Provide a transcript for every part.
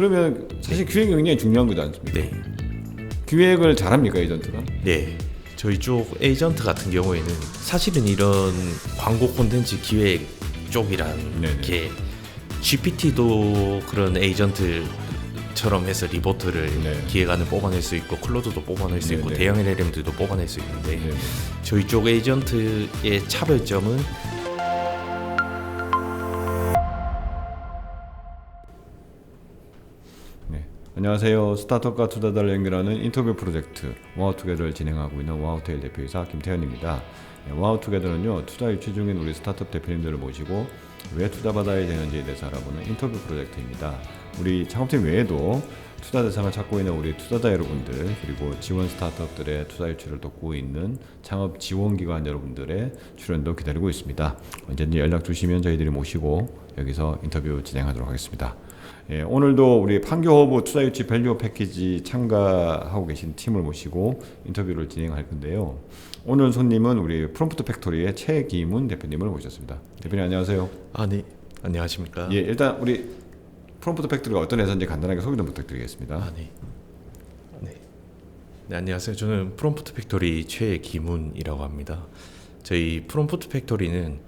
그러면 사실 기획이 굉장히 중요한 거지 않습니까? 네. 기획을 잘합니까 에이전트가? 네. 저희 쪽 에이전트 같은 경우에는 사실은 이런 광고 콘텐츠 기획 쪽이란 네네. 게 GPT도 그런 에이전트처럼 해서 리포트를 네. 기획안을 뽑아낼 수 있고 클로드도 뽑아낼 수 있고 네네. 대형 LLM들도 뽑아낼 수 있는데 네. 저희 쪽 에이전트의 차별점은 네. 안녕하세요. 스타트업과 투자자를 연결하는 인터뷰 프로젝트 와우투게더를 진행하고 있는 와우테일 대표이사 김태현입니다. 와우투게더는요, 투자 유치 중인 우리 스타트업 대표님들을 모시고 왜 투자받아야 되는지에 대해서 알아보는 인터뷰 프로젝트입니다. 우리 창업팀 외에도 투자 대상을 찾고 있는 우리 투자자 여러분들, 그리고 지원 스타트업들의 투자 유치를 돕고 있는 창업 지원기관 여러분들의 출연도 기다리고 있습니다. 언제든지 연락 주시면 저희들이 모시고 여기서 인터뷰 진행하도록 하겠습니다. 예, 오늘도 우리 판교허브 투자유치 밸류 패키지 참가하고 계신 팀을 모시고 인터뷰를 진행할 건데요. 오늘 손님은 우리 프롬프트 팩토리의 최기문 대표님을 모셨습니다. 대표님 안녕하세요. 네. 안녕하십니까? 예, 일단 우리 프롬프트 팩토리가 어떤 회사인지 간단하게 소개 좀 부탁드리겠습니다. 네. 네, 안녕하세요. 저는 프롬프트 팩토리 최기문이라고 합니다. 저희 프롬프트 팩토리는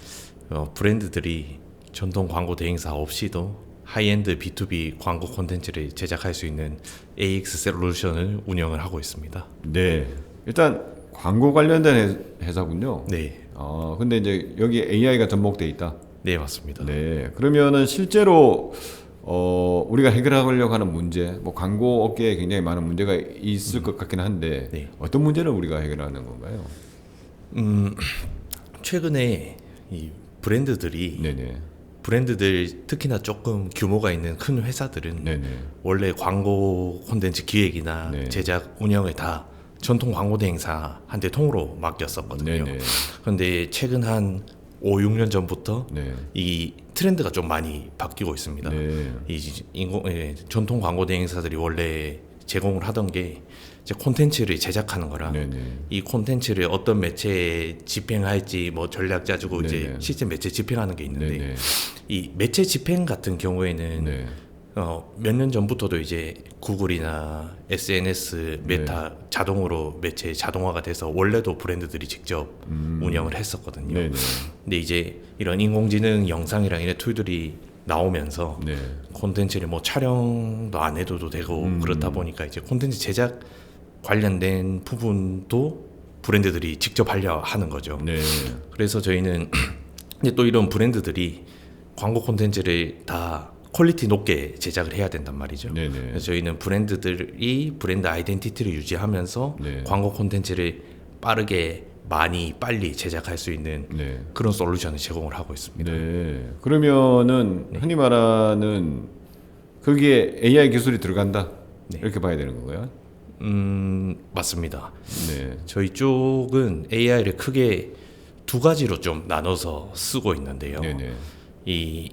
브랜드들이 전통 광고 대행사 없이도 하이엔드 B2B 광고 콘텐츠를 제작할 수 있는 AX 솔루션을 운영을 하고 있습니다. 네, 일단 광고 관련된 회사군요. 네, 근데 이제 여기 AI가 접목돼 있다. 네 맞습니다. 네, 그러면은 실제로 우리가 해결하려고 하는 문제, 뭐 광고 업계에 굉장히 많은 문제가 있을 것 같긴 한데 네. 어떤 문제를 우리가 해결하는 건가요? 최근에 이 브랜드들이 네네. 브랜드들 특히나 조금 규모가 있는 큰 회사들은 네네. 원래 광고 콘텐츠 기획이나 네. 제작 운영을 다 전통 광고 대행사한테 통으로 맡겼었거든요. 네네. 그런데 최근 한 5, 6년 전부터 네. 이 트렌드가 좀 많이 바뀌고 있습니다. 네. 전통 광고 대행사들이 원래 제공을 하던 게 이제 콘텐츠를 제작하는 거라 네네. 이 콘텐츠를 어떤 매체에 집행할지 뭐 전략 짜주고 네네. 이제 실제 매체 집행하는 게 있는데 네네. 이 매체 집행 같은 경우에는 네. 몇 년 전부터도 이제 구글이나 SNS, 메타 자동으로 매체 자동화가 돼서 원래도 브랜드들이 직접 운영을 했었거든요. 네네. 근데 이제 이런 인공지능 영상이랑 이런 툴들이 나오면서 네. 콘텐츠를 뭐 촬영도 안 해도 되고 그렇다 보니까 이제 콘텐츠 제작 관련된 부분도 브랜드들이 직접 하려 하는 거죠. 네. 그래서 저희는 근데 또 이런 브랜드들이 광고 콘텐츠를 다 퀄리티 높게 제작을 해야 된단 말이죠. 네네. 그래서 저희는 브랜드들이 브랜드 아이덴티티를 유지하면서 네. 광고 콘텐츠를 빠르게 많이 빨리 제작할 수 있는 네. 그런 솔루션을 제공을 하고 있습니다. 네. 그러면은 흔히 말하는 거기에 AI 기술이 들어간다. 네. 이렇게 봐야 되는 건가요? 맞습니다. 네. 저희 쪽은 AI를 크게 두 가지로 좀 나눠서 쓰고 있는데요. 네네. 이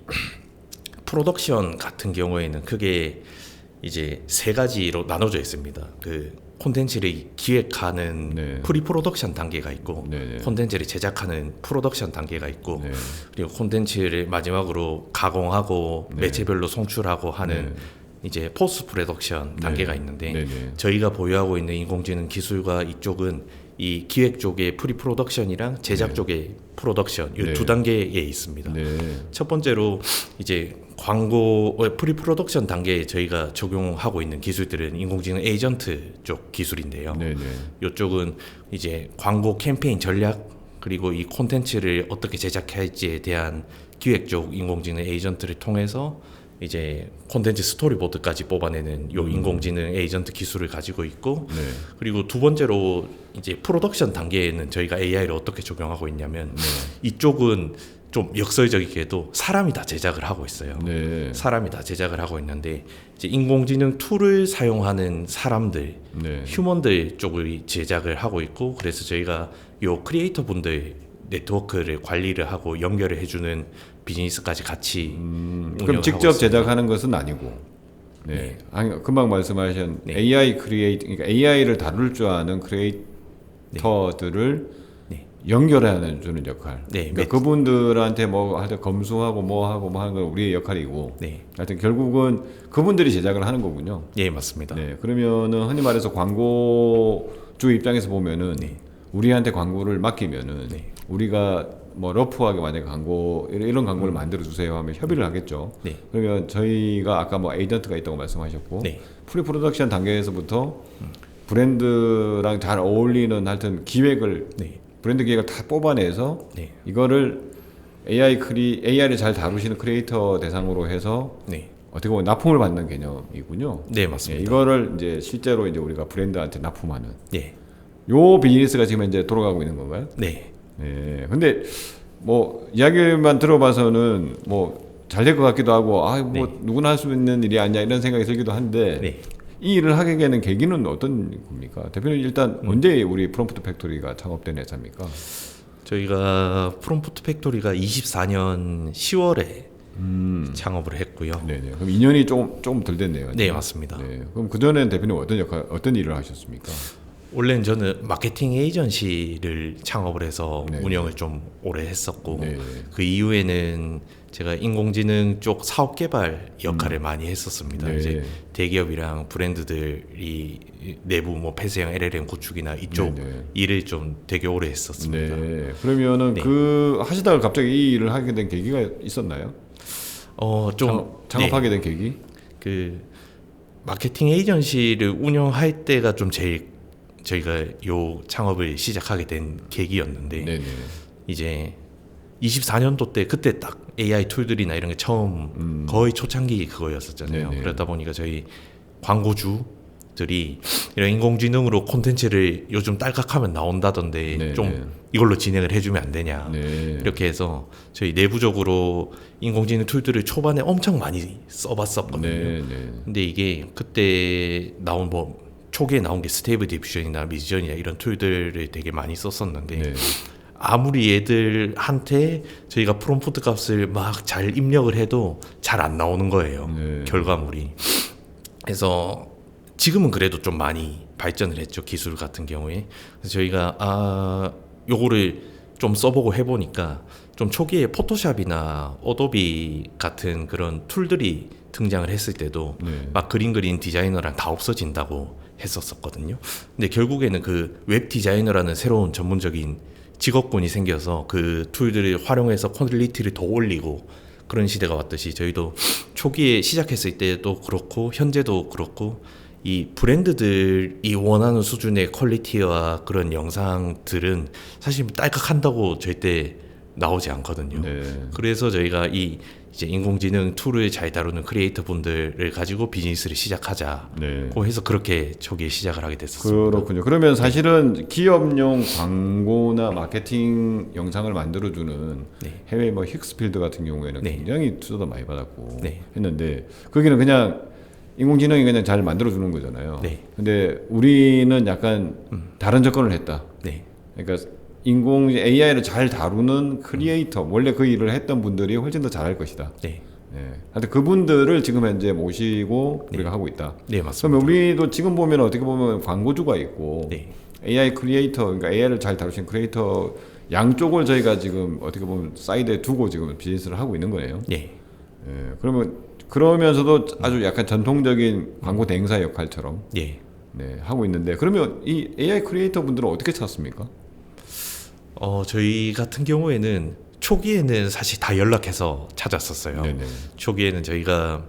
프로덕션 같은 경우에는 크게 이제 세 가지로 나눠져 있습니다. 그 콘텐츠를 기획하는 네. 프리 프로덕션 단계가 있고 네네. 콘텐츠를 제작하는 프로덕션 단계가 있고 네. 그리고 콘텐츠를 마지막으로 가공하고 네. 매체별로 송출하고 하는 네. 이제 포스트 프로덕션 단계가 네. 있는데 네네. 저희가 보유하고 있는 인공지능 기술과 이쪽은 이 기획 쪽의 프리 프로덕션이랑 제작 네. 쪽의 프로덕션 이 네. 두 단계에 있습니다. 네. 첫 번째로 이제 광고 프리 프로덕션 단계에 저희가 적용하고 있는 기술들은 인공지능 에이전트 쪽 기술인데요. 네네. 이쪽은 이제 광고 캠페인 전략 그리고 이 콘텐츠를 어떻게 제작할지에 대한 기획 쪽 인공지능 에이전트를 통해서 이제 콘텐츠 스토리보드까지 뽑아내는 요 인공지능 에이전트 기술을 가지고 있고 네. 그리고 두 번째로 이제 프로덕션 단계에는 저희가 AI를 어떻게 적용하고 있냐면 이쪽은 좀 역설적이게도 사람이 다 제작을 하고 있어요. 네. 사람이 다 제작을 하고 있는데 이제 인공지능 툴을 사용하는 사람들, 네. 휴먼들 쪽을 제작을 하고 있고 그래서 저희가 요 크리에이터 분들 네트워크를 관리를 하고 연결을 해주는 비즈니스까지 같이 그럼 운영을 직접 하고 있습니다. 제작하는 것은 아니고. 네. 네. 아니, 금방 말씀하신 네. AI 그러니까 AI를 다룰 줄 아는 크리에이터들을 연결해 주는 역할. 네, 그러니까 그분들한테 뭐 하여튼 검수하고 뭐 하고 뭐 하는 건 우리의 역할이고. 네, 하여튼 결국은 그분들이 제작을 하는 거군요. 예, 맞습니다. 네, 그러면은 흔히 말해서 광고주 입장에서 보면은 네. 우리한테 광고를 맡기면은 네. 우리가 뭐 러프하게 만약 광고 이런 광고를 만들어 주세요 하면 협의를 하겠죠. 네. 그러면 저희가 아까 뭐 에이전트가 있다고 말씀하셨고 네. 프리 프로덕션 단계에서부터 브랜드랑 잘 어울리는 하여튼 기획을 네. 브랜드 기획을 다 뽑아내서 네. 이거를 AI를 잘 다루시는 크리에이터 대상으로 해서 네. 어떻게 보면 납품을 받는 개념이군요. 네, 예, 맞습니다. 이거를 이제 실제로 이제 우리가 브랜드한테 납품하는 예. 요 비즈니스가 지금 이제 돌아가고 있는 건가요? 네. 네. 근데 뭐 이야기만 들어봐서는 뭐 잘 될 것 같기도 하고 뭐 네. 누구나 할 수 있는 일이 아니야 이런 생각이 들기도 한데 네. 이 일을 하게 되는 계기는 어떤 겁니까? 대표님 일단 언제 우리 프롬프트 팩토리가 창업된 회사입니까? 저희가 프롬프트 팩토리가 24년 10월에 창업을 했고요. 네네. 그럼 2년이 조금 덜 됐네요. 네, 맞습니다. 네. 그럼 그 전에는 대표님 어떤 일을 하셨습니까? 원래는 저는 마케팅 에이전시를 창업을 해서 네. 운영을 좀 오래 했었고 네. 그 이후에는 제가 인공지능 쪽 사업 개발 역할을 많이 했었습니다. 네. 이제 대기업이랑 브랜드들이 내부 뭐 폐쇄형 LLM 구축이나 이쪽 네, 네. 일을 좀 되게 오래 했었습니다. 네. 그러면은 네. 그 하시다가 갑자기 이 일을 하게 된 계기가 있었나요? 좀 창업하게 된 계기? 그 마케팅 에이전시를 운영할 때가 좀 제일 저희가 요 창업을 시작하게 된 계기였는데 네네. 이제 24년도 때 그때 딱 AI 툴들이나 이런 게 처음 거의 초창기 그거였었잖아요. 네네. 그러다 보니까 저희 광고주들이 이런 인공지능으로 콘텐츠를 요즘 딸깍하면 나온다던데 네네. 좀 이걸로 진행을 해주면 안 되냐. 네. 이렇게 해서 저희 내부적으로 인공지능 툴들을 초반에 엄청 많이 써봤었거든요. 네네. 근데 이게 그때 나온 뭐 초기에 나온 게 스테이블 디퓨전이나 미전이나 이런 툴들을 되게 많이 썼었는데 네. 아무리 얘들한테 저희가 프롬프트 값을 막 잘 입력을 해도 잘 안 나오는 거예요. 네. 결과물이. 그래서 지금은 그래도 좀 많이 발전을 했죠. 기술 같은 경우에. 그래서 저희가 요거를 좀 써보고 해보니까 좀 초기에 포토샵이나 어도비 같은 그런 툴들이 등장을 했을 때도 네. 막 그림 그린 디자이너랑 다 없어진다고 했었거든요. 근데 결국에는 그 웹 디자이너라는 새로운 전문적인 직업군이 생겨서 그 툴들을 활용해서 퀄리티를 더 올리고 그런 시대가 왔듯이 저희도 초기에 시작했을 때도 그렇고 현재도 그렇고 이 브랜드들이 원하는 수준의 퀄리티와 그런 영상들은 사실 딸깍한다고 절대 나오지 않거든요. 네. 그래서 저희가 이제 인공지능 툴을 잘 다루는 크리에이터 분들을 가지고 비즈니스를 시작하자고 네. 해서 그렇게 초기에 시작을 하게 됐었습니다. 그렇군요. 그러면 사실은 기업용 광고나 마케팅 영상을 만들어주는 네. 해외 뭐 힉스필드 같은 경우에는 네. 굉장히 투자도 많이 받았고 네. 했는데 거기는 그냥 인공지능이 그냥 잘 만들어주는 거잖아요. 네. 근데 우리는 약간 다른 접근을 했다. 네. 그러니까 AI를 잘 다루는 크리에이터 원래 그 일을 했던 분들이 훨씬 더 잘할 것이다. 네. 네. 하여튼 그분들을 지금 현재 모시고 우리가 하고 있다. 네, 맞습니다. 그러면 우리도 지금 보면 어떻게 보면 광고주가 있고 네. AI 크리에이터 그러니까 AI를 잘 다루신 크리에이터 양쪽을 저희가 지금 어떻게 보면 사이드에 두고 지금 비즈니스를 하고 있는 거네요. 네. 그러면 그러면서도 아주 약간 전통적인 광고 대행사 역할처럼 네. 하고 있는데 그러면 이 AI 크리에이터 분들은 어떻게 찾습니까? 저희 같은 경우에는 초기에는 사실 다 연락해서 찾았었어요. 네네. 초기에는 저희가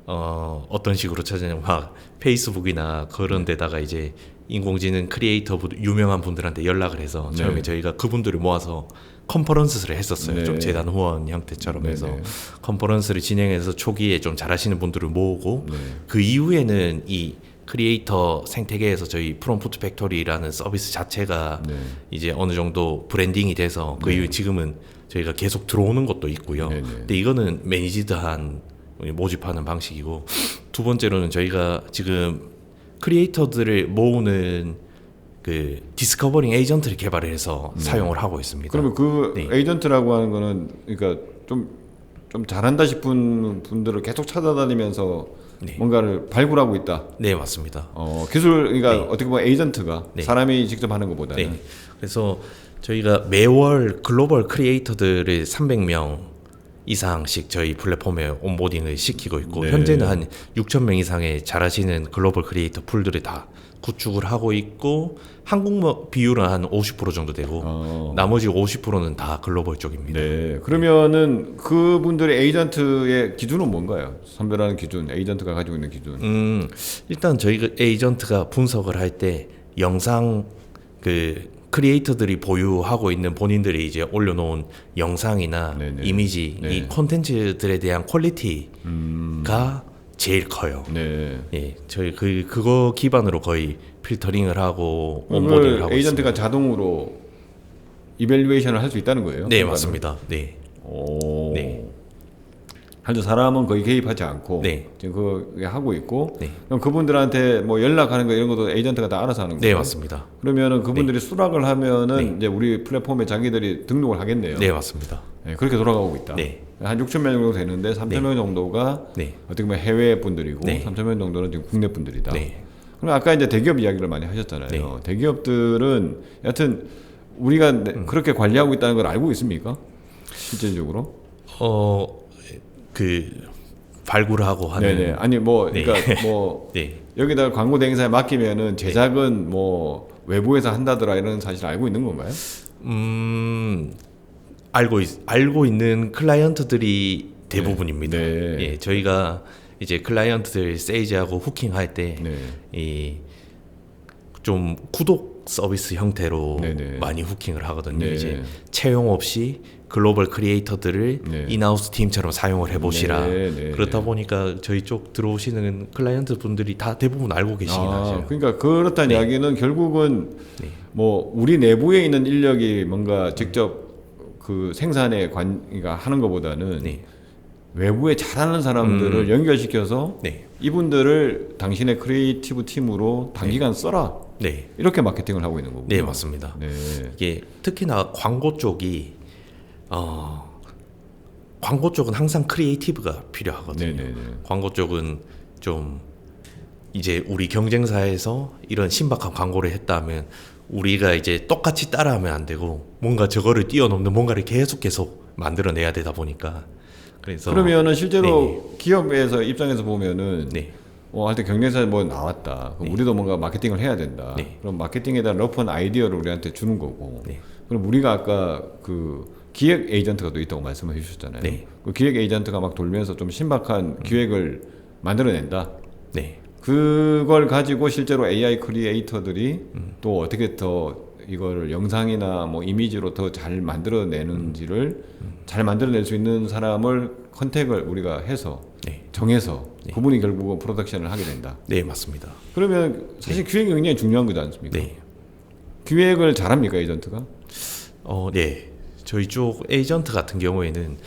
어떤 식으로 찾았냐면 막 페이스북이나 그런 데다가 이제 인공지능 크리에이터 유명한 분들한테 연락을 해서 처음에 네. 저희가 그분들을 모아서 컨퍼런스를 했었어요. 네. 좀 재단 후원 형태처럼 네네. 해서 컨퍼런스를 진행해서 초기에 좀 잘하시는 분들을 모으고 네. 그 이후에는 이 크리에이터 생태계에서 저희 프롬프트 팩토리라는 서비스 자체가 네. 이제 어느 정도 브랜딩이 돼서 그 이후 지금은 저희가 계속 들어오는 것도 있고요. 네네. 근데 이거는 매니지드한 모집하는 방식이고 두 번째로는 저희가 지금 크리에이터들을 모으는 그 디스커버링 에이전트를 개발을 해서 사용을 하고 있습니다. 그러면 그 네. 에이전트라고 하는 거는 그러니까 좀 잘한다 싶은 분들을 계속 찾아다니면서 네. 뭔가를 발굴하고 있다. 네, 맞습니다. 기술 그러니까 네. 어떻게 보면 에이전트가 네. 사람이 직접 하는 것보다는 네. 그래서 저희가 매월 글로벌 크리에이터들을 300명 이상씩 저희 플랫폼에 온보딩을 시키고 있고 네. 현재는 한 6,000명 이상의 잘하시는 글로벌 크리에이터 풀들을 다 구축을 하고 있고 한국 비율은 한 50% 정도 되고 나머지 50%는 다 글로벌 쪽입니다. 네. 그러면은 그분들의 에이전트의 기준은 뭔가요? 선별하는 기준, 에이전트가 가지고 있는 기준. 일단 저희 그 에이전트가 분석을 할 때 영상 그 크리에이터들이 보유하고 있는 본인들이 이제 올려놓은 영상이나 네네. 이미지, 네. 이 콘텐츠들에 대한 퀄리티가 제일 커요. 네. 예, 저희 그거 기반으로 거의 필터링을 하고 그걸 온보딩을 하고 에이전트가 있습니다. 자동으로 이밸류에이션을 할 수 있다는 거예요? 네, 그러니까는? 맞습니다. 네, 오. 네. 하여튼 사람은 거의 개입하지 않고 네. 지금 그거 하고 있고 네. 그럼 그분들한테 뭐 연락하는 거 이런 것도 에이전트가 다 알아서 하는 거예요? 네, 맞습니다. 그러면은 그분들이 수락을 하면은 네. 이제 우리 플랫폼에 자기들이 등록을 하겠네요. 네, 맞습니다. 네, 그렇게 돌아가고 있다. 네. 한 6천 명 정도 되는데 3천 명 정도가 네. 어떻게 보면 해외 분들이고 네. 3천 명 정도는 지금 국내 분들이다. 네. 그럼 아까 이제 대기업 이야기를 많이 하셨잖아요. 네. 대기업들은 여하튼 우리가 그렇게 관리하고 있다는 걸 알고 있습니까? 실질적으로? 그 발굴하고 하는 네네. 아니 뭐 네. 그러니까 뭐 네. 여기다 광고 대행사에 맡기면은 제작은 뭐 외부에서 한다더라 이런 사실 알고 있는 건가요? 알고 있는 클라이언트들이 대부분입니다. 네. 예, 저희가 이제 클라이언트들 세이지하고 후킹할 때 이 좀 네. 구독 서비스 형태로 네네. 많이 후킹을 하거든요. 네. 이제 채용 없이 글로벌 크리에이터들을 네. 인하우스 팀처럼 사용을 해보시라. 네, 네, 그렇다 보니까 저희 쪽 들어오시는 클라이언트 분들이 다 대부분 알고 계시긴 하죠. 그러니까 그렇다는 네. 이야기는 결국은 네. 뭐 우리 내부에 있는 인력이 뭔가 직접 그 생산에 그러니까 하는 것보다는 네. 외부에 잘하는 사람들을 연결시켜서 네. 이분들을 당신의 크리에이티브 팀으로 단기간 써라 네. 이렇게 마케팅을 하고 있는 거군요. 네, 맞습니다. 네. 이게 특히나 광고 쪽이 광고 쪽은 항상 크리에이티브가 필요하거든요. 네네네. 광고 쪽은 좀 이제 우리 경쟁사에서 이런 신박한 광고를 했다면 우리가 이제 똑같이 따라하면 안 되고 뭔가 저거를 뛰어넘는 뭔가를 계속 만들어내야 되다 보니까 그래서 그러면은 실제로 네. 기업에서 입장에서 보면은 네. 하여튼 경쟁사에 뭐 나왔다. 그럼 우리도 뭔가 마케팅을 해야 된다. 네. 그럼 마케팅에 대한 러프한 아이디어를 우리한테 주는 거고. 네. 그럼 우리가 아까 그 기획 에이전트가 또 있다고 말씀해 주셨잖아요. 네. 그 기획 에이전트가 막 돌면서 좀 신박한 기획을 만들어낸다. 네. 그걸 가지고 실제로 AI 크리에이터들이 또 어떻게 더 이걸 영상이나 뭐 이미지로 더 잘 만들어내는지를 잘 만들어낼 수 있는 사람을 컨택을 우리가 해서 네. 정해서 그분이 결국은 프로덕션을 하게 된다. 네, 맞습니다. 그러면 사실 기획이 굉장히 중요한 거지 않습니까? 네. 기획을 잘합니까 에이전트가? 네. 저희 쪽 에이전트 같은 경우에는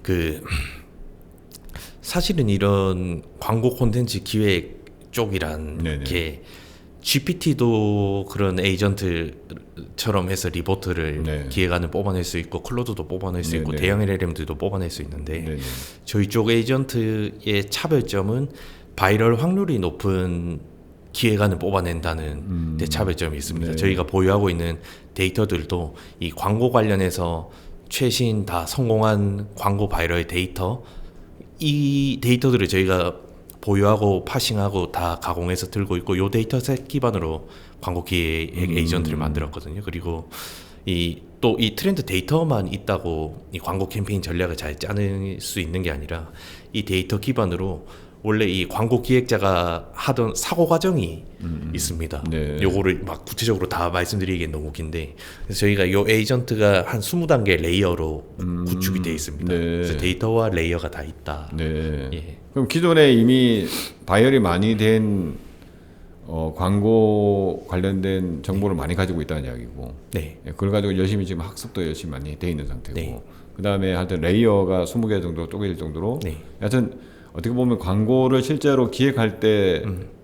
그 사실은 이런 광고 콘텐츠 기획 쪽이란 네네. 게 GPT도 그런 에이전트처럼 해서 리포트를 네. 기획안을 뽑아낼 수 있고 클로드도 뽑아낼 수 있고 네네. 대형 LLM들도 뽑아낼 수 있는데 네네. 저희 쪽 에이전트의 차별점은 바이럴 확률이 높은 기획안을 뽑아낸다는 데 차별점이 있습니다. 네. 저희가 보유하고 있는 데이터들도 이 광고 관련해서 최신 다 성공한 광고 바이럴 데이터 이 데이터들을 저희가 보유하고 파싱하고 다 가공해서 들고 있고 요 데이터셋 기반으로 광고 기획 에이전트를 만들었거든요. 그리고 또 이 트렌드 데이터만 있다고 이 광고 캠페인 전략을 잘 짜낼 수 있는 게 아니라 이 데이터 기반으로 원래 이 광고 기획자가 하던 사고 과정이 있습니다. 네. 요거를 막 구체적으로 다 말씀드리기엔 너무 긴데 그래서 저희가 요 에이전트가 한 20단계 레이어로 구축이 되어 있습니다. 네. 그래서 데이터와 레이어가 다 있다. 네. 예. 그럼 기존에 이미 바이럴이 많이 된 광고 관련된 정보를 많이 가지고 있다는 이야기고, 네. 그걸 가지고 열심히 지금 학습도 열심히 많이 돼 있는 상태고, 네. 그 다음에 하여튼 레이어가 20개 정도 쪼개질 정도로, 네. 하여튼 어떻게 보면 광고를 실제로 기획할 때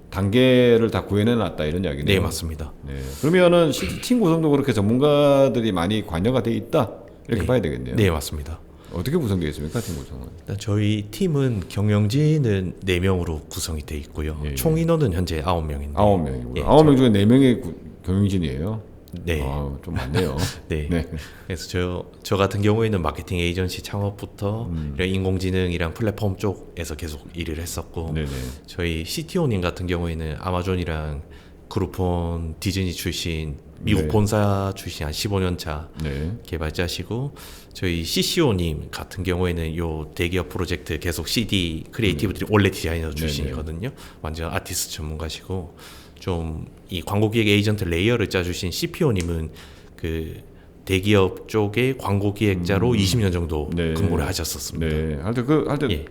단계를 다 구현해 놨다 이런 이야기네요. 네, 맞습니다. 네. 그러면은 팀 구성도 그렇게 전문가들이 많이 관여가 돼 있다 이렇게 네. 봐야 되겠네요. 네, 맞습니다. 어떻게 구성되어 있습니까? 팀 구성은? 일단 저희 팀은 경영진은 4명으로 구성이 돼 있고요. 예, 예. 총 인원은 현재 9명인데 9명이고요. 예, 9명 중에 4명이 경영진이에요. 네. 아, 좀 많네요. 네. 네. 그래서 저 같은 경우에는 마케팅 에이전시 창업부터 이런 인공지능이랑 플랫폼 쪽에서 계속 일을 했었고 네네. 저희 CTO님 같은 경우에는 아마존이랑 그룹폰 디즈니 출신 미국 네. 본사 출신 한 15년 차 네. 개발자시고 저희 CCO님 같은 경우에는 요 대기업 프로젝트 계속 CD 크리에이티브 원래 디자이너 출신이거든요. 완전 아티스트 전문가시고 좀 이 광고기획 에이전트 레이어를 짜주신 CPO님은 그 대기업 쪽의 광고 기획자로 20년 정도 네. 근무를 하셨었습니다. 네. 하여튼 예.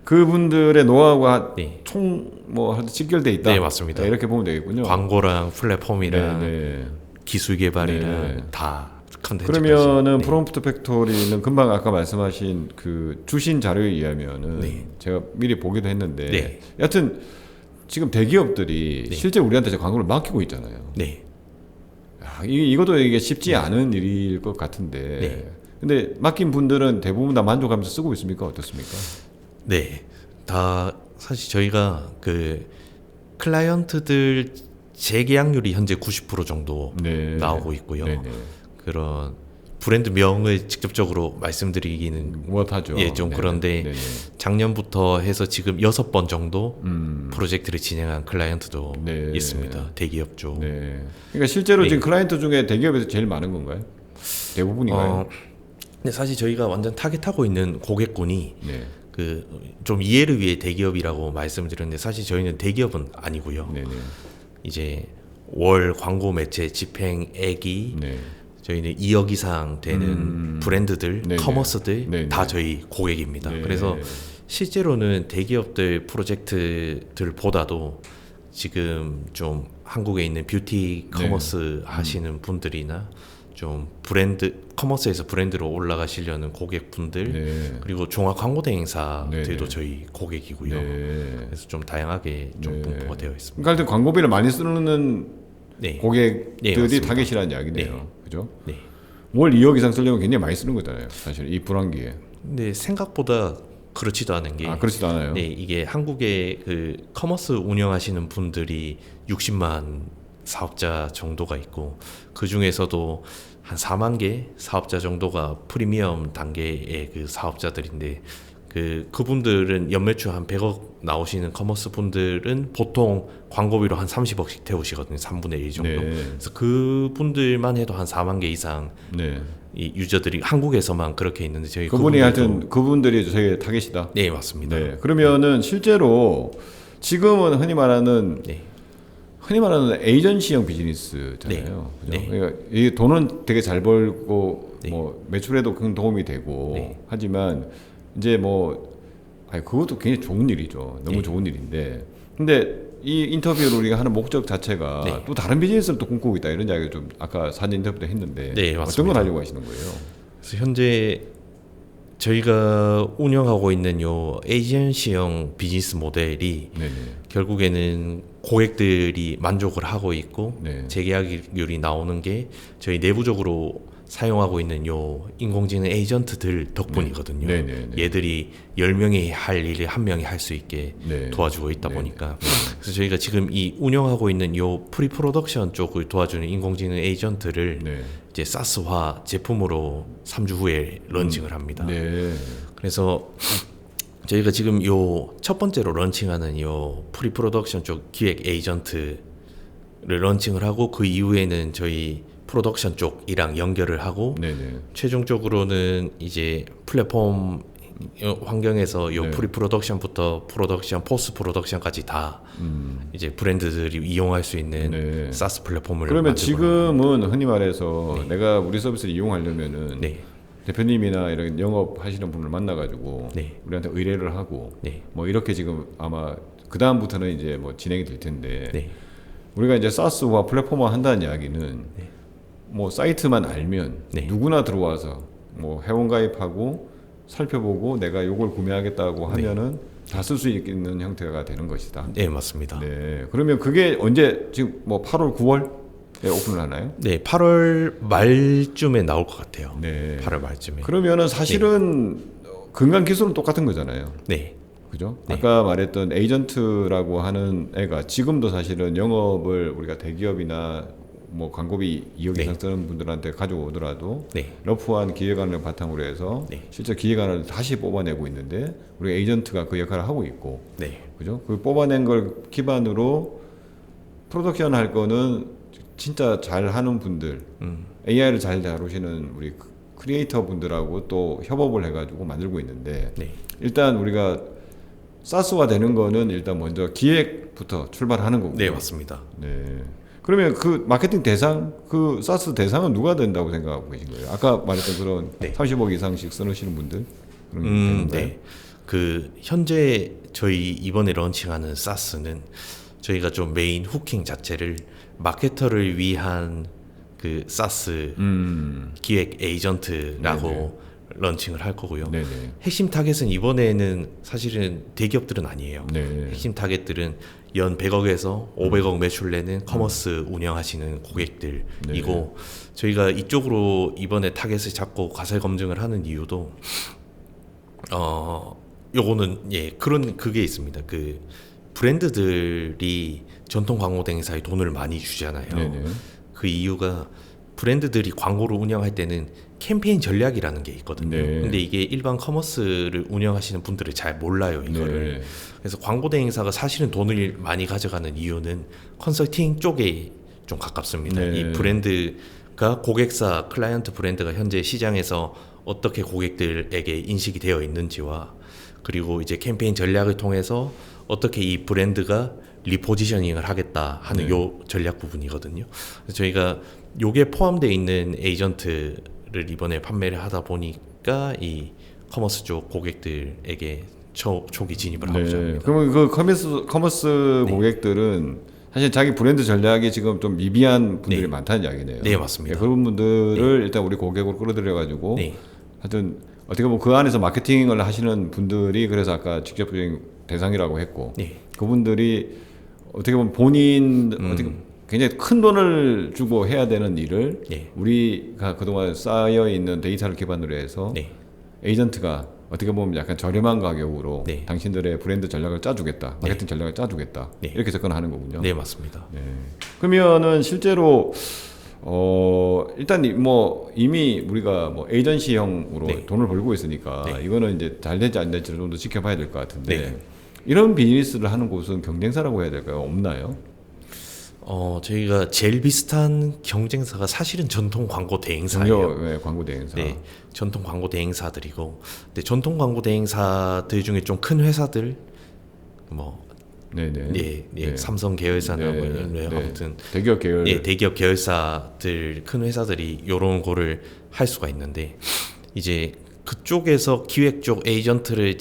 그분들의 노하우가 네. 총뭐 직결돼 있다. 네, 맞습니다. 네, 이렇게 보면 되겠군요. 광고랑 플랫폼이랑 네. 기술 개발이랑 네. 다 컨텐츠. 그러면은 프롬프트 팩토리는 금방 아까 말씀하신 그 주신 자료에 의하면은 네. 제가 미리 보기도 했는데 네. 여하튼 지금 대기업들이 네. 실제 우리한테 광고를 맡기고 있잖아요. 네. 이것도 이게 쉽지 않은 일일 것 같은데. 네. 근데 맡긴 분들은 대부분 다 만족하면서 쓰고 있습니까? 어떻습니까? 네. 다 사실 저희가 그 클라이언트들 재계약률이 현재 90% 정도 네. 나오고 있고요. 네네. 그런 브랜드 명을 직접적으로 말씀드리기는 못하죠. 예, 좀 네네. 그런데 네네. 작년부터 해서 지금 6번 정도 프로젝트를 진행한 클라이언트도 네. 있습니다. 대기업 쪽. 네. 그러니까 실제로 네. 지금 클라이언트 중에 대기업에서 제일 많은 건가요? 대부분인가요? 근데 사실 저희가 완전 타겟하고 있는 고객군이 네. 그 좀 이해를 위해 대기업이라고 말씀드렸는데 사실 저희는 대기업은 아니고요. 네네. 이제 월 광고 매체 집행액이 네. 저희는 2억 이상 되는 브랜드들, 네네. 커머스들 네네. 다 저희 고객입니다. 네. 그래서 실제로는 대기업들 프로젝트들보다도 지금 좀 한국에 있는 뷰티 커머스 하시는 분들이나 좀 브랜드 커머스에서 브랜드로 올라가시려는 고객분들 네. 그리고 종합 광고 대행사들도 네네. 저희 고객이고요. 네. 그래서 좀 다양하게 좀 네. 분포가 되어 있습니다. 그러니까 하여튼 광고비를 많이 쓰는 네. 고객들이 맞습니다. 타겟이라는 이야기네요. 네. 그죠? 네. 월 2억 이상 쓰려면 굉장히 많이 쓰는 거잖아요. 사실 이 불황기에. 근데 생각보다 그렇지도 않은 게 그렇지도 않아요. 네, 이게 한국의 그 커머스 운영하시는 분들이 60만 사업자 정도가 있고 그 중에서도 한 4만 개 사업자 정도가 프리미엄 단계의 그 사업자들인데 그분들은 연매출 한 100억 나오시는 커머스 분들은 보통 광고비로 한 30억씩 태우시거든요. 3분의 1 정도. 네. 그래서 그분들만 해도 한 4만 개 이상 네. 이 유저들이 한국에서만 그렇게 있는데 저희 그분이 그분들도- 하여튼 그분들이 저희 타겟이다. 네, 맞습니다. 네. 그러면은 실제로 지금은 네. 흔히 말하는 에이전시형 비즈니스잖아요. 네. 그죠? 네. 그러니까 이 돈은 되게 잘 벌고 네. 뭐 매출에도 큰 도움이 되고 네. 하지만 이제 그것도 굉장히 좋은 일이죠. 너무 네. 좋은 일인데 근데 이 인터뷰를 우리가 하는 목적 자체가 네. 또 다른 비즈니스를 또 꿈꾸고 있다 이런 이야기를 좀 아까 사진 인터뷰 때 했는데 네, 어떤 맞습니다. 걸 하려고 하시는 거예요? 그래서 현재 저희가 운영하고 있는 요 에이전시형 비즈니스 모델이 네네. 결국에는 고객들이 만족을 하고 있고 네. 재계약률이 나오는 게 저희 내부적으로 사용하고 있는 요 인공지능 에이전트들 덕분이거든요. 네. 네. 얘들이 10명이 할 일을 1명이 할 수 있게 네. 도와주고 있다 네. 보니까 그래서 저희가 지금 이 운영하고 있는 요 프리 프로덕션 쪽을 도와주는 인공지능 에이전트를 네. 이제 사스화 제품으로 3주 후에 런칭을 합니다. 네. 그래서 저희가 지금 요 첫 번째로 런칭하는 요 프리 프로덕션 쪽 기획 에이전트를 런칭을 하고 그 이후에는 저희 프로덕션 쪽이랑 연결을 하고 네네. 최종적으로는 이제 플랫폼 환경에서 요 네. 프리 프로덕션부터 프로덕션, 포스트 프로덕션까지 다 이제 브랜드들이 이용할 수 있는 네. 사스 플랫폼을 그러면 만들고 지금은 흔히 말해서 네. 내가 우리 서비스를 이용하려면은 네. 대표님이나 이런 영업 하시는 분을 만나가지고 네. 우리한테 의뢰를 하고 네. 뭐 이렇게 지금 아마 그 다음부터는 이제 뭐 진행이 될 텐데 네. 우리가 이제 사스와 플랫폼화 한다는 이야기는 뭐 사이트만 알면 네. 누구나 들어와서 뭐 회원 가입하고 살펴보고 내가 요걸 구매하겠다고 하면은 다 쓸 수 있는 형태가 되는 것이다. 네, 맞습니다. 네. 그러면 그게 언제 지금 뭐 8월, 9월 오픈을 하나요? 네, 8월 말쯤에 나올 것 같아요. 네. 8월 말쯤에. 그러면은 사실은 근간 기술은 똑같은 거잖아요. 네. 그죠? 네. 아까 말했던 에이전트라고 하는 애가 지금도 사실은 영업을 우리가 대기업이나 뭐 광고비 2억 네. 이상 쓰는 분들한테 가져오더라도 네. 러프한 기획안을 바탕으로 해서 네. 실제 기획안을 다시 뽑아내고 있는데 우리가 에이전트가 그 역할을 하고 있고 네. 그죠? 그 뽑아낸 걸 기반으로 프로덕션 할 거는 진짜 잘 하는 분들 AI를 잘 다루시는 우리 크리에이터 분들하고 또 협업을 해가지고 만들고 있는데 네. 일단 우리가 사스화 되는 거는 일단 먼저 기획부터 출발하는 거고. 네, 맞습니다. 네. 그러면 그 마케팅 대상, 그 사스 대상은 누가 된다고 생각하고 계신 거예요? 아까 말했던 그런 네. 30억 이상씩 쓰시는 분들? 그런 게 되는 거예요? 네. 그 현재 저희 이번에 런칭하는 사스는 저희가 좀 메인 후킹 자체를 마케터를 위한 그 사스 기획 에이전트라고 네네. 런칭을 할 거고요. 네네. 핵심 타겟은 이번에는 사실은 대기업들은 아니에요. 네. 핵심 타겟들은 연 100억에서 500억 매출 내는 커머스 운영하시는 고객들이고 저희가 이쪽으로 이번에 타겟을 잡고 가설 검증을 하는 이유도 요거는 예 그런 그게 있습니다. 그 브랜드들이 전통 광고 대행사에 돈을 많이 주잖아요. 네네. 그 이유가 브랜드들이 광고를 운영할 때는 캠페인 전략이라는 게 있거든요. 네. 근데 이게 일반 커머스를 운영하시는 분들은 잘 몰라요, 이거를. 네. 그래서 광고 대행사가 사실은 돈을 많이 가져가는 이유는 컨설팅 쪽에 좀 가깝습니다. 네. 이 브랜드가 고객사, 클라이언트 브랜드가 현재 시장에서 어떻게 고객들에게 인식이 되어 있는지와 그리고 이제 캠페인 전략을 통해서 어떻게 이 브랜드가 리포지셔닝을 하겠다 하는 네. 요 전략 부분이거든요. 그래서 저희가 요게 포함되어 있는 에이전트를 이번에 판매를 하다 보니까 이 커머스 쪽 고객들에게 초기 진입을 하고자 합니다. 그러면 그 커머스 고객들은 사실 자기 브랜드 전략이 지금 좀 미비한 분들이 네. 많다는 이야기네요. 네, 맞습니다. 그런 분들을 일단 우리 고객으로 끌어들여 가지고 네. 하여튼 어떻게 보면 그 안에서 마케팅을 하시는 분들이 그래서 아까 직접적인 대상이라고 했고 네. 그분들이 어떻게 보면 본인 어떻게 굉장히 큰 돈을 주고 해야 되는 일을 네. 우리가 그동안 쌓여 있는 데이터를 기반으로 해서 네. 에이전트가 어떻게 보면 약간 저렴한 가격으로 네. 당신들의 브랜드 전략을 짜주겠다, 마케팅 전략을 짜주겠다 네. 이렇게 접근하는 거군요. 네, 맞습니다. 네. 그러면은 실제로 일단 뭐 이미 우리가 뭐 에이전시형으로 네. 돈을 벌고 있으니까 네. 이거는 이제 잘 될지 안 될지를 좀 더 지켜봐야 될 것 같은데 네. 이런 비즈니스를 하는 곳은 경쟁사라고 해야 될까요? 없나요? 저희가 제일 비슷한 경쟁사가 사실은 전통 광고 대행사예요. 네, 광고 대행사. 네, 전통 광고 대행사들이고, 근데 전통 광고 대행사들 중에 좀 큰 회사들, 뭐, 네네. 네, 삼성 계열사나 뭐 이런 데 아무튼 대기업 계열. 예, 대기업 계열사들 큰 회사들이 요런 거를 할 수가 있는데 이제 그쪽에서 기획 쪽 에이전트를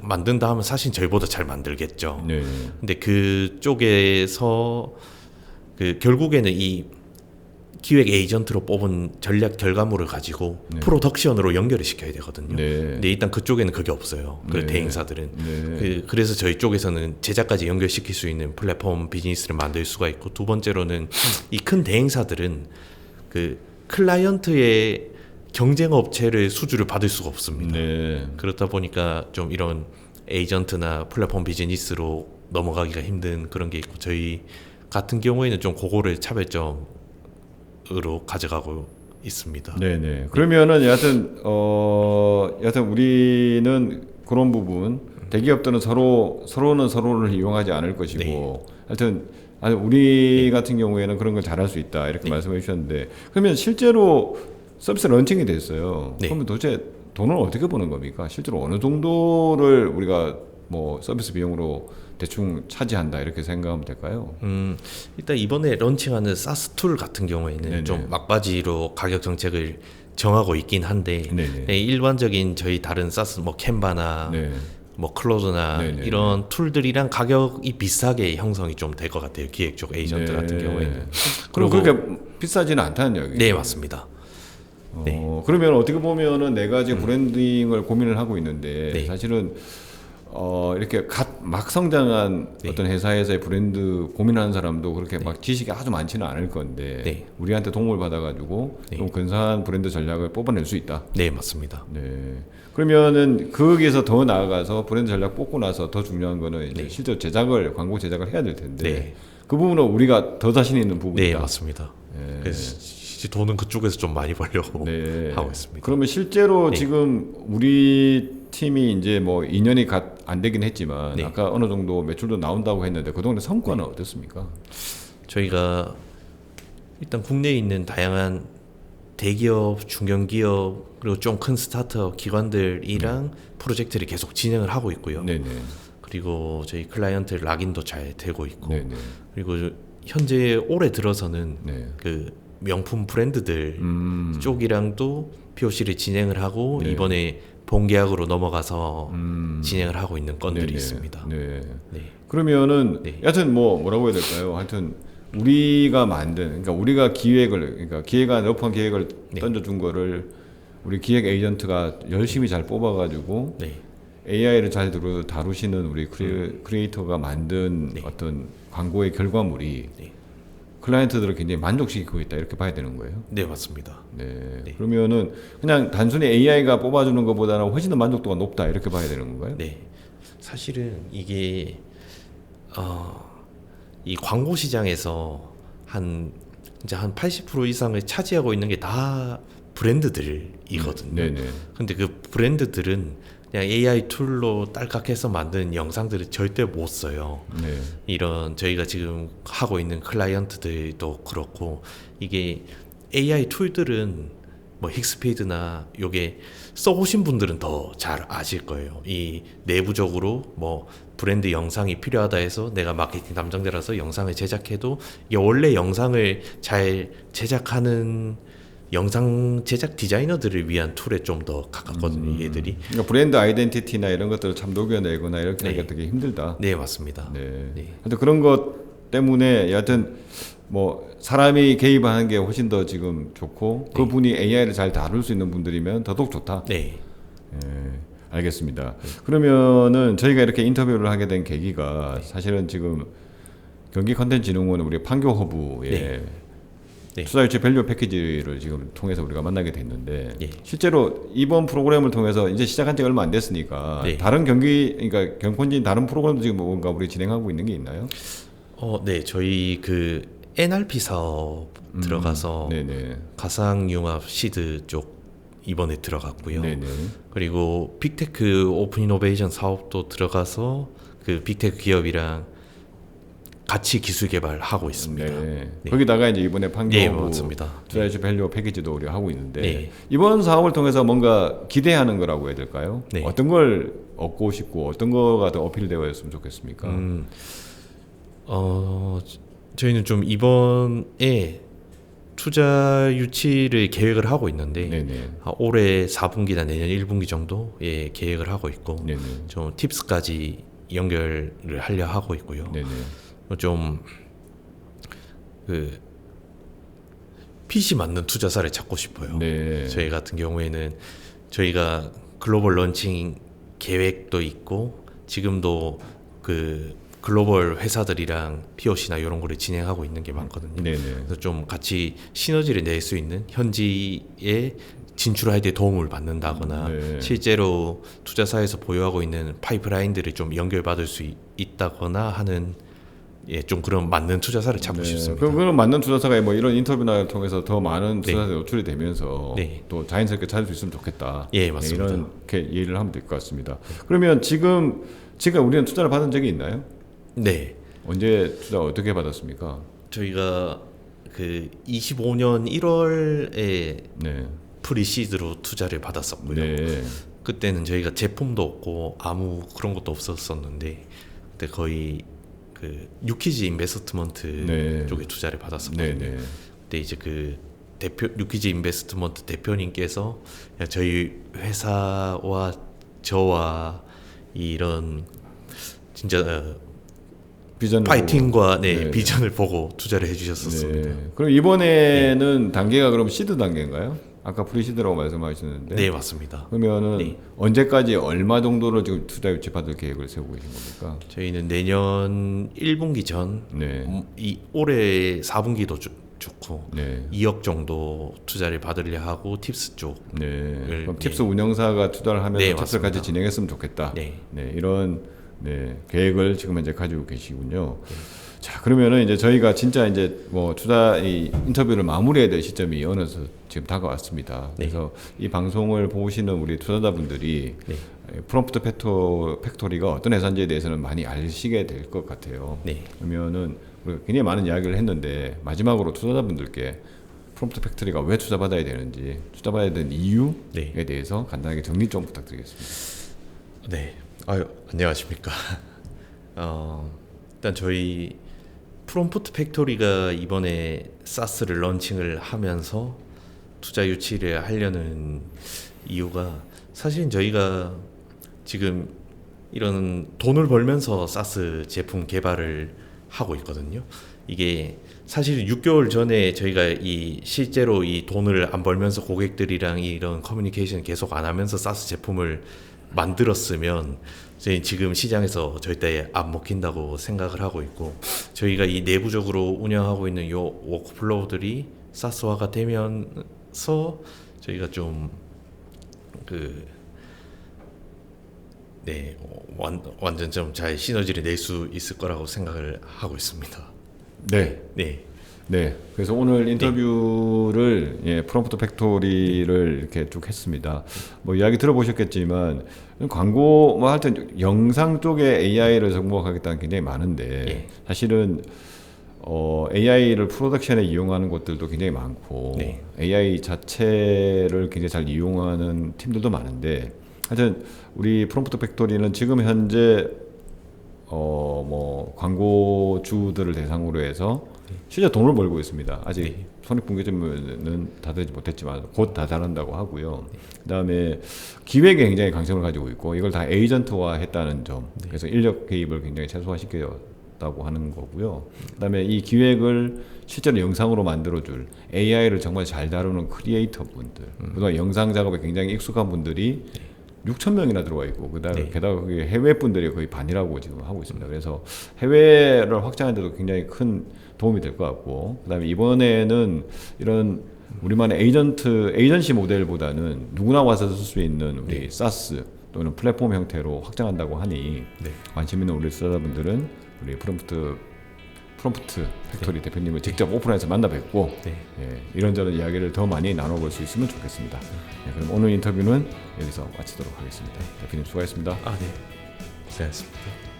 만든다 하면 사실 저희보다 잘 만들겠죠. 네. 근데 그쪽에서 그 결국에는 이 기획 에이전트로 뽑은 전략 결과물을 가지고 프로덕션으로 연결을 시켜야 되거든요. 네. 근데 일단 그쪽에는 그게 없어요. 그 네. 대행사들은. 네. 그래서 저희 쪽에서는 제작까지 연결시킬 수 있는 플랫폼 비즈니스를 만들 수가 있고, 두 번째로는 이 큰 대행사들은 그 클라이언트의 경쟁 업체를 수주를 받을 수가 없습니다. 네. 그렇다 보니까 좀 이런 에이전트나 플랫폼 비즈니스로 넘어가기가 힘든 그런 게 있고, 저희 같은 경우에는 좀 그거를 차별점으로 가져가고 있습니다. 네네. 그러면은 여하튼 우리는 그런 부분 대기업들은 서로는 서로를 이용하지 않을 것이고 네. 하여튼 우리 같은 경우에는 그런 걸 잘할 수 있다 이렇게 말씀해 주셨는데 그러면 실제로 서비스 런칭이 됐어요. 네. 그러면 도대체 돈을 어떻게 버는 겁니까? 실제로 어느 정도를 우리가 뭐 서비스 비용으로 대충 차지한다 이렇게 생각하면 될까요? 일단 이번에 런칭하는 사스 툴 같은 경우에는 네네. 좀 막바지로 가격 정책을 정하고 있긴 한데 네네. 네, 일반적인 저희 다른 사스 뭐 캔바나 네. 뭐 클로드나 네네. 이런 툴들이랑 가격이 비슷하게 형성이 좀 될 것 같아요. 기획 쪽 에이전트 네. 같은 경우에는. 그럼 그리고- 그렇게 비싸지는 않다는 얘기죠? 네, 맞습니다. 그러면 어떻게 보면은 내가 지금 브랜딩을 고민을 하고 있는데 네. 사실은 이렇게 막 성장한 네. 어떤 회사에서의 브랜드 고민하는 사람도 그렇게 막 지식이 아주 많지는 않을 건데 네. 우리한테 도움을 받아가지고 네. 좀 근사한 브랜드 전략을 뽑아낼 수 있다. 네, 맞습니다. 네. 그러면은 거기에서 더 나아가서 브랜드 전략 뽑고 나서 더 중요한 거는 이제 네. 실제 광고 제작을 해야 될 텐데 네. 그 부분은 우리가 더 자신 있는 부분이다. 네, 맞습니다. 그래서 돈은 그쪽에서 좀 많이 벌려고 네. 하고 있습니다. 그러면 실제로 네. 지금 우리 팀이 이제 뭐 2년이 안 되긴 했지만 네. 아까 어느 정도 매출도 나온다고 했는데 그동안의 성과는 어떻습니까? 저희가 일단 국내에 있는 다양한 대기업, 중견기업 그리고 좀 큰 스타트업 기관들이랑 프로젝트를 계속 진행을 하고 있고요. 네네. 그리고 저희 클라이언트 락인도 잘 되고 있고 네네. 그리고 현재 올해 들어서는 네. 그 명품 브랜드들 음. 쪽이랑도 POC를 진행을 하고 네. 이번에 본계약으로 넘어가서 진행을 하고 있는 건들이 네네. 있습니다. 네. 네. 그러면은 네. 여하튼 뭐라고 해야 될까요? 하여튼 우리가 만든 그러니까 우리가 그러니까 기획안 러프한 계획을 네. 던져준 거를 우리 기획 에이전트가 열심히 잘 뽑아가지고 네. AI를 잘 다루시는 우리 크리에이터가 만든 네. 어떤 광고의 결과물이 네. 클라이언트들을 굉장히 만족시키고 있다 이렇게 봐야 되는 거예요. 네, 맞습니다. 네. 네. 그러면은 그냥 단순히 AI가 뽑아주는 것보다는 훨씬 더 만족도가 높다 이렇게 봐야 되는 건가요? 네. 사실은 이게 이 광고 시장에서 이제 한 80% 이상을 차지하고 있는 게 다 브랜드들이거든요. 네네. 근데 그 브랜드들은 그냥 AI 툴로 딸깍해서 만든 영상들을 절대 못 써요. 네. 이런 저희가 지금 하고 있는 클라이언트들도 그렇고 이게 AI 툴들은 뭐 힉스페이드나 요게 써보신 분들은 더 잘 아실 거예요. 이 내부적으로 뭐 브랜드 영상이 필요하다 해서 내가 마케팅 담당자라서 영상을 제작해도 이게 원래 영상을 잘 제작하는 영상 제작 디자이너들을 위한 툴에 좀 더 가깝거든요. 얘들이. 그러니까 브랜드 아이덴티티나 이런 것들을 참 녹여내거나 이렇게 네. 하기가 되게 힘들다. 네, 맞습니다. 네. 네. 하여튼 그런 것 때문에 여하튼 뭐 사람이 개입하는 게 훨씬 더 지금 좋고 그분이 AI를 잘 다룰 수 있는 분들이면 더더욱 좋다. 네. 예, 알겠습니다. 그러면은 저희가 이렇게 인터뷰를 하게 된 계기가 사실은 지금 경기컨텐츠진흥원 우리 판교허브에 네. 네. 투자유치 밸류 패키지를 지금 통해서 우리가 만나게 됐는데 예. 실제로 이번 프로그램을 통해서 이제 시작한 지 얼마 안 됐으니까 네. 다른 그러니까 경콘진 다른 프로그램도 지금 뭔가 우리 진행하고 있는 게 있나요? 네. 저희 그 NRP 사업 들어가서 네네. 가상융합 시드 쪽 이번에 들어갔고요. 네네. 그리고 빅테크 오픈 이노베이션 사업도 들어가서 그 빅테크 기업이랑 같이 기술 개발하고 있습니다. 네. 네. 거기다가 이제 이번에 네, 판교허브 맞습니다. 투자유치 밸류 패키지도 우리가 하고 있는데 네. 이번 사업을 통해서 뭔가 기대하는 거라고 해야 될까요? 네. 어떤 걸 얻고 싶고 어떤 거가 더 어필되어 있으면 좋겠습니까? 저희는 좀 이번에 투자 유치를 계획을 하고 있는데 네네. 올해 4분기나 내년 1분기 정도에 계획을 하고 있고 네네. 좀 팁스까지 연결을 하려 하고 있고요. 네네. 좀 그 핏이 맞는 투자사를 찾고 싶어요. 네. 저희 같은 경우에는 저희가 글로벌 런칭 계획도 있고 지금도 그 글로벌 회사들이랑 POC나 이런 거를 진행하고 있는 게 많거든요. 네네. 그래서 좀 같이 시너지를 낼 수 있는 현지에 진출할 때 도움을 받는다거나 네. 실제로 투자사에서 보유하고 있는 파이프라인들을 좀 연결받을 수 있다거나 하는 좀 그런 맞는 투자사를 찾고 싶습니다. 그럼 그런 맞는 투자사가 뭐 이런 인터뷰나 통해서 더 많은 네. 투자사에 노출이 되면서 네. 또 자연스럽게 찾을 수 있으면 좋겠다. 예, 맞습니다. 이렇게 이해를 하면 될 것 같습니다. 그러면 지금 우리는 투자를 받은 적이 있나요? 네. 언제 투자 어떻게 받았습니까? 저희가 그 25년 1월에 네. 프리시드로 투자를 받았었고요. 네. 그때는 저희가 제품도 없고 아무 그런 것도 없었었는데 그때 거의 그 유키즈 인베스트먼트 네. 쪽에 투자를 받았었거든요. 네. 네. 그때 이제 그 유키즈 인베스트먼트 대표님께서 저희 회사와 저와 이런 진짜 비전을 파이팅과 보고. 네. 비전을 보고 투자를 해주셨었습니다. 네. 그럼 이번에는 단계가 그럼 시드 단계인가요? 아까 프리시드라고 말씀하셨는데 네, 맞습니다. 그러면은 네. 언제까지 얼마 정도로 지금 투자 유치 받을 계획을 세우고 계신 겁니까? 저희는 내년 1분기 전, 네. 이 올해 4분기도 좋고 네. 2억 정도 투자를 받으려 하고 팁스 쪽. 네. 그럼 네. 팁스 운영사가 투자를 하면서 네, 팁스를 같이 맞습니다. 진행했으면 좋겠다. 네. 네, 이런 계획을 지금 현재 가지고 계시군요. 자, 그러면은 이제 저희가 진짜 이제 뭐 투자 이 인터뷰를 마무리해야 될 시점이 어느새 지금 다가왔습니다. 네. 그래서 이 방송을 보시는 우리 투자자분들이 네. 프롬프트 팩토리가 어떤 회사인지에 대해서는 많이 아시게 될 것 같아요. 네. 그러면은 우리가 굉장히 많은 이야기를 했는데 마지막으로 투자자분들께 프롬프트 팩토리가 왜 투자받아야 되는지, 투자받아야 되는 이유에 네. 대해서 간단하게 정리 좀 부탁드리겠습니다. 네. 아유, 안녕하십니까. 일단 저희 프롬프트 팩토리가 이번에 사스를 런칭을 하면서 투자 유치를 하려는 이유가 사실 저희가 지금 이런 돈을 벌면서 사스 제품 개발을 하고 있거든요. 이게 사실 6개월 전에 저희가 실제로 이 돈을 안 벌면서 고객들이랑 이런 커뮤니케이션 계속 안 하면서 사스 제품을 만들었으면 저희 지금 시장에서 절대 안 먹힌다고 생각을 하고 있고, 저희가 이 내부적으로 운영하고 있는 요 워크플로우들이 사스화가 되면서 저희가 좀 완전 좀 잘 시너지를 낼 수 있을 거라고 생각을 하고 있습니다. 네. 네. 네, 그래서 오늘 인터뷰를 프롬프트 팩토리를 이렇게 쭉 했습니다. 뭐 이야기 들어보셨겠지만 광고 뭐 하여튼 영상 쪽에 AI를 접목하겠다는 굉장히 많은데 예. 사실은 AI를 프로덕션에 이용하는 곳들도 굉장히 많고 네. AI 자체를 굉장히 잘 이용하는 팀들도 많은데 하여튼 우리 프롬프트 팩토리는 지금 현재 뭐 광고주들을 대상으로 해서 실제 돈을 벌고 있습니다. 아직 네. 손익분기점은 다되지 못했지만 곧 다다른다고 하고요. 그다음에 기획에 굉장히 강점을 가지고 있고 이걸 다 에이전트화했다는 점. 그래서 인력 개입을 굉장히 최소화시켰다고 하는 거고요. 그다음에 이 기획을 실제로 영상으로 만들어줄 AI를 정말 잘 다루는 크리에이터 분들, 그동안 영상 작업에 굉장히 익숙한 분들이 6천 명이나 들어와 있고 그다음에 네. 게다가 그게 해외 분들이 거의 반이라고 지금 하고 있습니다. 그래서 해외를 확장하는 데도 굉장히 큰 도움이 될 것 같고 그다음에 이번에는 이런 우리만의 에이전시 모델보다는 누구나 와서 쓸 수 있는 우리 사스 또는 플랫폼 형태로 확장한다고 하니 네. 관심 있는 우리 투자자분들은 우리 프롬프트 팩토리 대표님을 직접 오픈해서 만나 뵙고 네. 이런저런 이야기를 더 많이 나눠볼 수 있으면 좋겠습니다. 그럼 오늘 인터뷰는 여기서 마치도록 하겠습니다. 대표님 수고하셨습니다. 네. 고생하셨습니다.